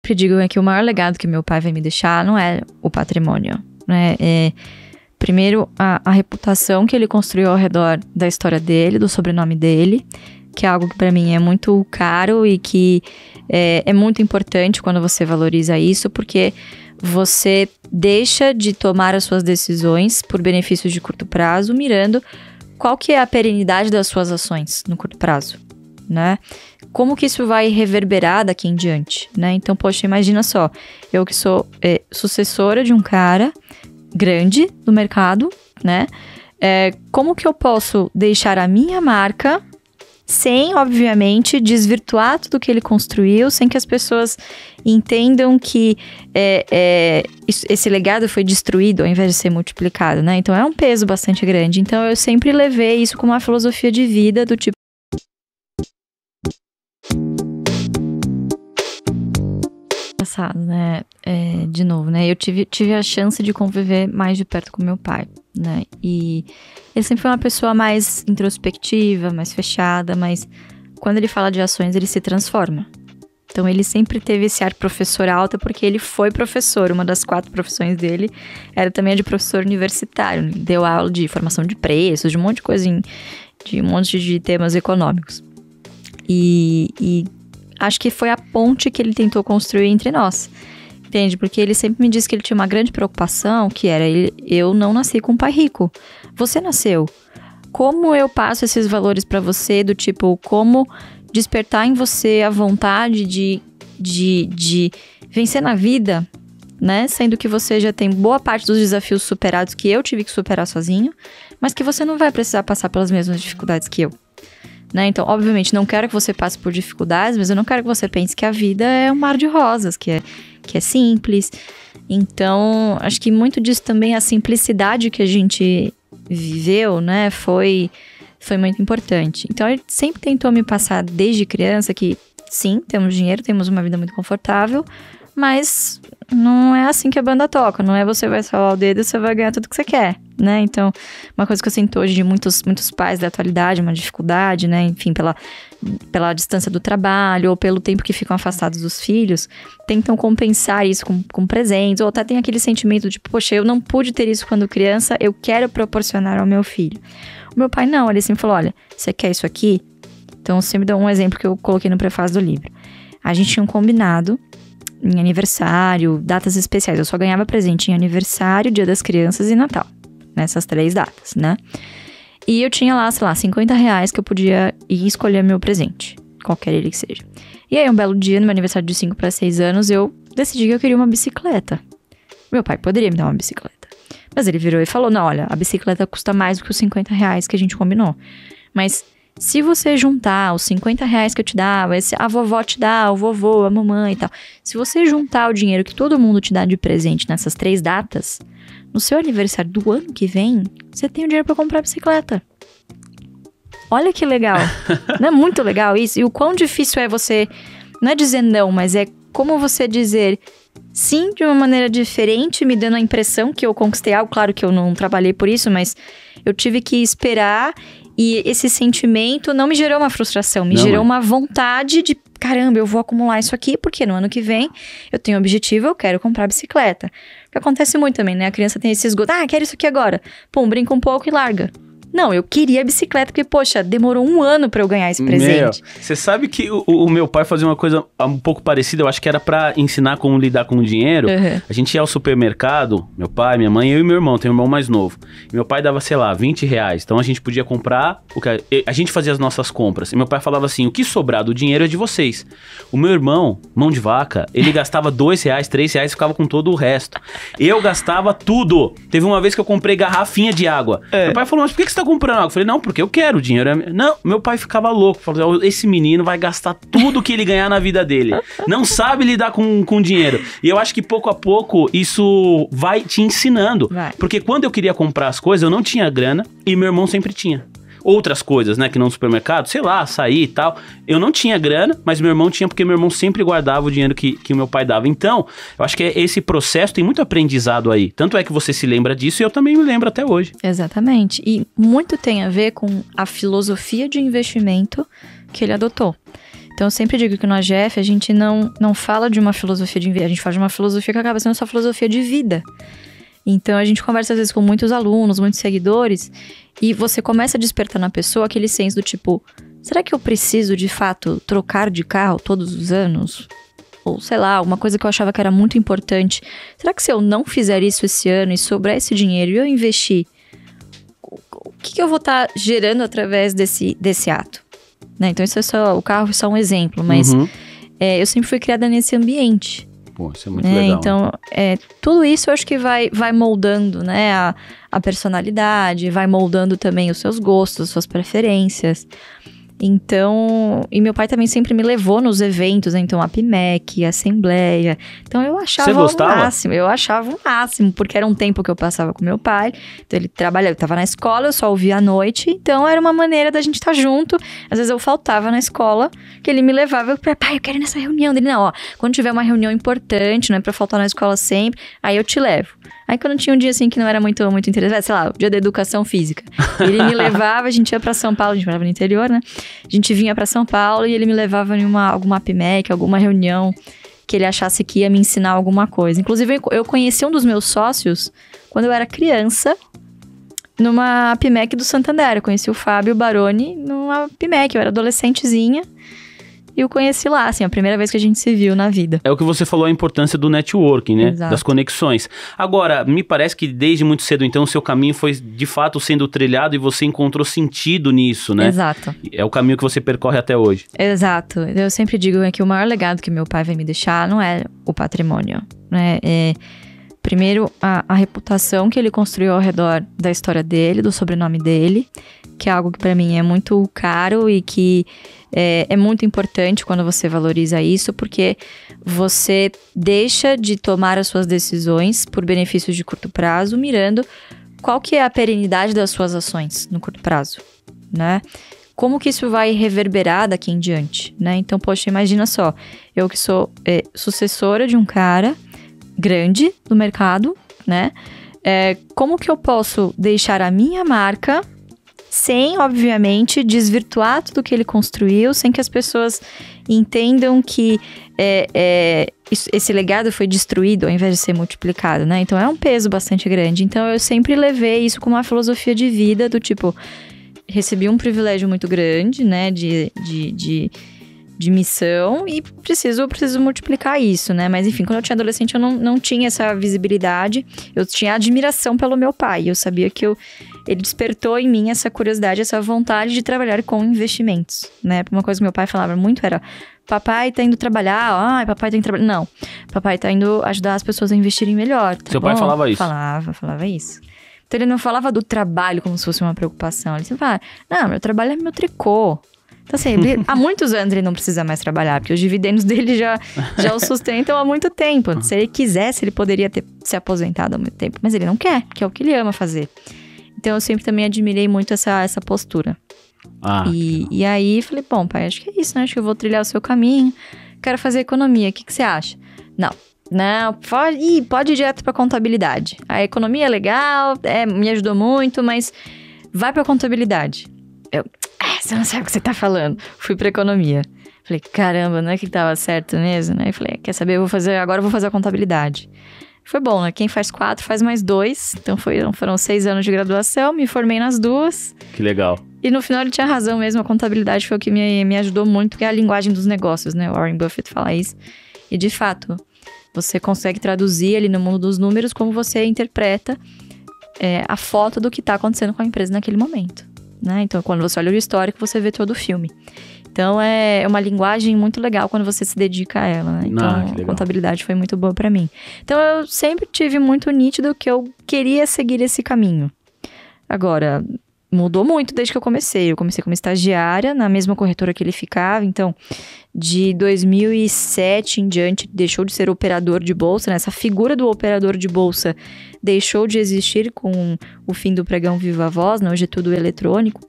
sempre digo é que o maior legado que meu pai vai me deixar não é o patrimônio, né? Primeiro, a reputação que ele construiu ao redor da história dele, do sobrenome dele, que é algo que pra mim é muito caro e que é muito importante quando você valoriza isso, porque você deixa de tomar as suas decisões por benefícios de curto prazo, mirando qual que é a perenidade das suas ações no curto prazo, né? Como que isso vai reverberar daqui em diante, né? Então, poxa, imagina só, eu que sou sucessora de um cara grande do mercado, né? Como que eu posso deixar a minha marca sem, obviamente, desvirtuar tudo que ele construiu, sem que as pessoas entendam que esse legado foi destruído ao invés de ser multiplicado, né? Então, é um peso bastante grande. Então, eu sempre levei isso como uma filosofia de vida do tipo... Passado, né? De novo, né? Eu tive a chance de conviver mais de perto com meu pai, né? E ele sempre foi uma pessoa mais introspectiva, mais fechada, mas quando ele fala de ações, ele se transforma. Então, ele sempre teve esse ar professor alto, porque ele foi professor. Uma das 4 profissões dele era também a de professor universitário. Ele deu aula de formação de preços, de um monte de coisa, de um monte de temas econômicos. E acho que foi a ponte que ele tentou construir entre nós, entende? Porque ele sempre me disse que ele tinha uma grande preocupação, que era, eu não nasci com um pai rico, você nasceu. Como eu passo esses valores pra você, do tipo, como despertar em você a vontade de vencer na vida, né? Sendo que você já tem boa parte dos desafios superados que eu tive que superar sozinho, mas que você não vai precisar passar pelas mesmas dificuldades que eu. Né? Então, obviamente, não quero que você passe por dificuldades, mas eu não quero que você pense que a vida é um mar de rosas, que é simples. Então, acho que muito disso também, a simplicidade que a gente viveu, né, foi muito importante. Então, ele sempre tentou me passar desde criança que, sim, temos dinheiro, temos uma vida muito confortável, mas não é assim que a banda toca, não é você vai esfalar o dedo e você vai ganhar tudo que você quer, né? Então, uma coisa que eu sinto hoje de muitos pais da atualidade, uma dificuldade, né? Enfim, pela distância do trabalho ou pelo tempo que ficam afastados dos filhos, tentam compensar isso com presentes, ou até tem aquele sentimento de, poxa, eu não pude ter isso quando criança, eu quero proporcionar ao meu filho. O meu pai não, ele sempre falou, olha, você quer isso aqui? Então, eu sempre dou um exemplo que eu coloquei no prefácio do livro. A gente tinha um combinado em aniversário, datas especiais. Eu só ganhava presente em aniversário, Dia das Crianças e Natal. Nessas 3 datas, né? E eu tinha lá, sei lá, R$50 que eu podia ir escolher meu presente. Qualquer ele que seja. E aí, um belo dia, no meu aniversário de 5 para 6 anos, eu decidi que eu queria uma bicicleta. Meu pai poderia me dar uma bicicleta. Mas ele virou e falou, não, olha, a bicicleta custa mais do que os R$50 que a gente combinou. Mas... se você juntar os R$50 que eu te dava, a vovó te dá, o vovô, a mamãe e tal. Se você juntar o dinheiro que todo mundo te dá de presente nessas 3 datas, no seu aniversário do ano que vem, você tem o dinheiro pra comprar a bicicleta. Olha que legal. Não é muito legal isso? E o quão difícil é você, não é dizer não, mas é como você dizer sim de uma maneira diferente, me dando a impressão que eu conquistei algo. Claro que eu não trabalhei por isso, mas eu tive que esperar. E esse sentimento não me gerou uma frustração, me gerou uma vontade de, caramba, eu vou acumular isso aqui, porque no ano que vem eu tenho um objetivo, eu quero comprar bicicleta. O que acontece muito também, né? A criança tem esse esgoto, quero isso aqui agora. Pum, brinca um pouco e larga. Não, eu queria bicicleta, porque, poxa, demorou 1 ano pra eu ganhar esse presente. Você sabe que o meu pai fazia uma coisa um pouco parecida, eu acho que era pra ensinar como lidar com o dinheiro. Uhum. A gente ia ao supermercado, meu pai, minha mãe, eu e meu irmão, tenho um irmão mais novo. E meu pai dava, sei lá, R$20. Então a gente podia comprar, a gente fazia as nossas compras. E meu pai falava assim, o que sobrar do dinheiro é de vocês. O meu irmão, mão de vaca, ele gastava R$2, R$3 e ficava com todo o resto. Eu gastava tudo. Teve uma vez que eu comprei garrafinha de água. Meu pai falou, mas por que você tá comprando água? Eu falei, não, porque eu quero, o dinheiro é... Não, meu pai ficava louco, falou, esse menino vai gastar tudo que ele ganhar na vida dele, não sabe lidar com dinheiro. E eu acho que pouco a pouco isso vai te ensinando, porque quando eu queria comprar as coisas, eu não tinha grana e meu irmão sempre tinha. Outras coisas, né, que não no supermercado, sei lá, açaí e tal. Eu não tinha grana, mas meu irmão tinha, porque meu irmão sempre guardava o dinheiro que o meu pai dava. Então, eu acho que esse processo tem muito aprendizado aí. Tanto é que você se lembra disso e eu também me lembro até hoje. Exatamente. E muito tem a ver com a filosofia de investimento que ele adotou. Então, eu sempre digo que no AGF a gente não fala de uma filosofia de investimento, a gente fala de uma filosofia que acaba sendo só filosofia de vida. Então, a gente conversa às vezes com muitos alunos, muitos seguidores, e você começa a despertar na pessoa aquele senso do tipo, será que eu preciso, de fato, trocar de carro todos os anos? Ou, sei lá, uma coisa que eu achava que era muito importante. Será que se eu não fizer isso esse ano e sobrar esse dinheiro e eu investir, o que eu vou estar gerando através desse ato? Né? Então, o carro é só um exemplo, mas eu sempre fui criada nesse ambiente. Pô, isso é muito legal. Então, tudo isso eu acho que vai moldando, né, a personalidade, vai moldando também os seus gostos, as suas preferências. Então, e meu pai também sempre me levou nos eventos, né? Então a PMEC, a Assembleia. Então eu achava o máximo, porque era um tempo que eu passava com meu pai. Então ele trabalhava, eu tava na escola, eu só ouvia à noite. Então era uma maneira da gente estar junto. Às vezes eu faltava na escola, que ele me levava, pai, eu quero ir nessa reunião dele. Não, quando tiver uma reunião importante, não é pra faltar na escola sempre, aí eu te levo. Aí quando tinha um dia assim que não era muito interessante, sei lá, o dia da educação física. Ele me levava, a gente ia pra São Paulo, a gente morava no interior, né? A gente vinha pra São Paulo e ele me levava em alguma PMEC, alguma reunião que ele achasse que ia me ensinar alguma coisa. Inclusive, eu conheci um dos meus sócios quando eu era criança, numa PMEC do Santander. Eu conheci o Fábio Baroni numa PMEC, eu era adolescentezinha. E eu conheci lá, assim, a primeira vez que a gente se viu na vida. É o que você falou, a importância do networking, né? Exato. Das conexões. Agora, me parece que desde muito cedo, então, o seu caminho foi, de fato, sendo trilhado e você encontrou sentido nisso, né? Exato. É o caminho que você percorre até hoje. Exato. Eu sempre digo que o maior legado que meu pai vai me deixar não é o patrimônio, né? Primeiro, a reputação que ele construiu ao redor da história dele, do sobrenome dele, que é algo que pra mim é muito caro e que é muito importante quando você valoriza isso, porque você deixa de tomar as suas decisões por benefícios de curto prazo, mirando qual que é a perenidade das suas ações no curto prazo, né? Como que isso vai reverberar daqui em diante, né? Então, poxa, imagina só, eu que sou sucessora de um cara grande no mercado, né? Como que eu posso deixar a minha marca sem, obviamente, desvirtuar tudo que ele construiu, sem que as pessoas entendam que esse legado foi destruído ao invés de ser multiplicado, né? Então, é um peso bastante grande. Então, eu sempre levei isso como uma filosofia de vida, do tipo, recebi um privilégio muito grande, né? De missão e preciso multiplicar isso, né? Mas enfim, quando eu tinha adolescente eu não tinha essa visibilidade, eu tinha admiração pelo meu pai, eu sabia que ele despertou em mim essa curiosidade, essa vontade de trabalhar com investimentos, né? Uma coisa que meu pai falava muito era, papai tá indo trabalhar, papai tá indo trabalhar, não, papai tá indo ajudar as pessoas a investirem melhor. Tá Seu bom? pai falava isso? Falava isso. Então ele não falava do trabalho como se fosse uma preocupação, ele sempre falava, não, meu trabalho é meu tricô. Então, assim, há muitos anos ele não precisa mais trabalhar, porque os dividendos dele já o sustentam há muito tempo. Se ele quisesse, ele poderia ter se aposentado há muito tempo, mas ele não quer, que é o que ele ama fazer. Então, eu sempre também admirei muito essa postura. E aí, falei, bom, pai, acho que é isso, né? Acho que eu vou trilhar o seu caminho, quero fazer economia, o que você acha? Não, pode ir direto pra contabilidade. A economia é legal, me ajudou muito, mas vai pra contabilidade. Você não sabe o que você tá falando. Fui pra economia. Falei, caramba, não é que tava certo mesmo, né? Falei, quer saber, agora eu vou fazer a contabilidade. Foi bom, né? Quem faz 4 faz mais 2. Então foram 6 anos de graduação, me formei nas 2. Que legal. E no final ele tinha razão mesmo, a contabilidade foi o que me ajudou muito, que é a linguagem dos negócios, né? O Warren Buffett fala isso. E de fato, você consegue traduzir ali no mundo dos números como você interpreta a foto do que tá acontecendo com a empresa naquele momento. Né? Então, quando você olha o histórico, você vê todo o filme. Então, é uma linguagem muito legal quando você se dedica a ela, né? Então, a contabilidade foi muito boa pra mim. Então, eu sempre tive muito nítido que eu queria seguir esse caminho. Agora, mudou muito desde que eu comecei. Eu comecei como estagiária na mesma corretora que ele ficava. Então, de 2007 em diante, deixou de ser operador de bolsa, né? Essa figura do operador de bolsa deixou de existir com o fim do pregão Viva Voz, né? Hoje é tudo eletrônico.